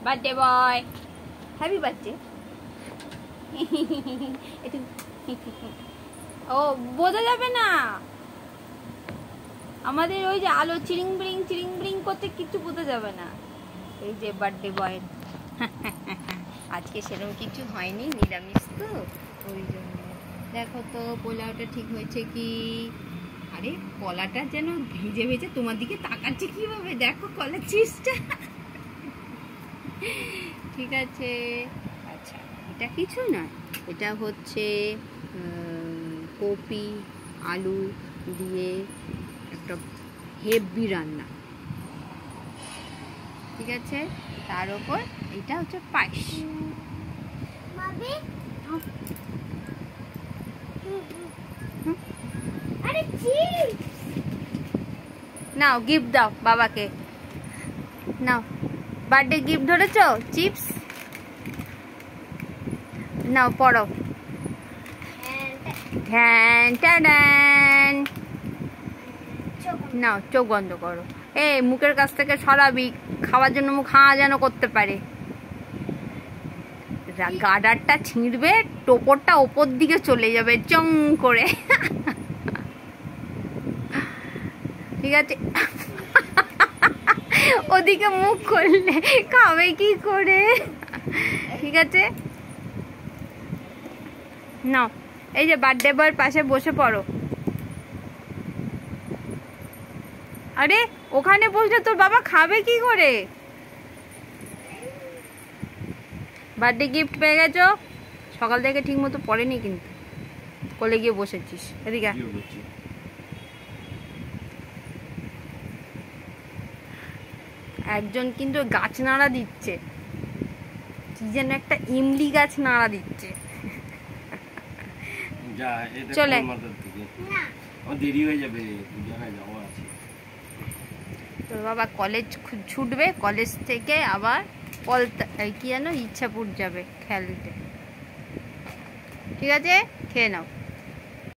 Birthday boy, happy birthday. ও বোঝা যাবে না, আমাদের ওই যে আলো চিরিং বিরিং করতে কিছু বোঝা যাবে না। এই যে বার্থডে বয়, আজকে সেরকম কিছু হয়নি, নিরামিষ তো, ওই জন্য। দেখো তো পোলাওটা ঠিক হয়েছে কি? আরে কলাটা যেন ভেজে ভেজে তোমার দিকে তাকাচ্ছে কিভাবে, দেখো কলার চিজটা। ঠিক আছে, আচ্ছা এটা কিছু না, এটা হচ্ছে কপি আলু দিয়ে একটা হেভি রান্না, ঠিক আছে। তার উপর এটা হচ্ছে পায়েস। নাও গিফট দাও বাবাকে, নাও বার্থডে গিফট ধরেছো, চিপস নাও, পড়ো। নাও চোখ বন্ধ করো, এই মুখের কাছ থেকে সরাবি, খাওয়ার জন্য মুখ হাঁ যেন করতে পারে। গার্ডারটা ছিঁড়বে, টোপরটা ওপর দিকে চলে যাবে চং করে, ঠিক আছে। ওদিকে মুখ করলে খাবে কি করে, ঠিক আছে। নাও এই যে বার্থডে বয়ের পাশে বসে পড়ো। আরে ওখানে বসলে তোর বাবা খাবে কি করে? বার্থডে গিফট পেয়ে গেছো, সকাল থেকে ঠিক মতো পড়েনি কিন্তু, কোলে গিয়ে বসেছিস। এদিকে একজন কিন্তু গাছ নাড়া দিচ্ছে, কি যেন একটা ইমলি গাছ নাড়া দিচ্ছে। চলে দেরি হয়ে যাবে, তোর বাবা কলেজ ছুটবে, কলেজ থেকে আবার কি যেন ইচ্ছাপুর যাবে খেলতে, ঠিক আছে। খেয়ে নাও।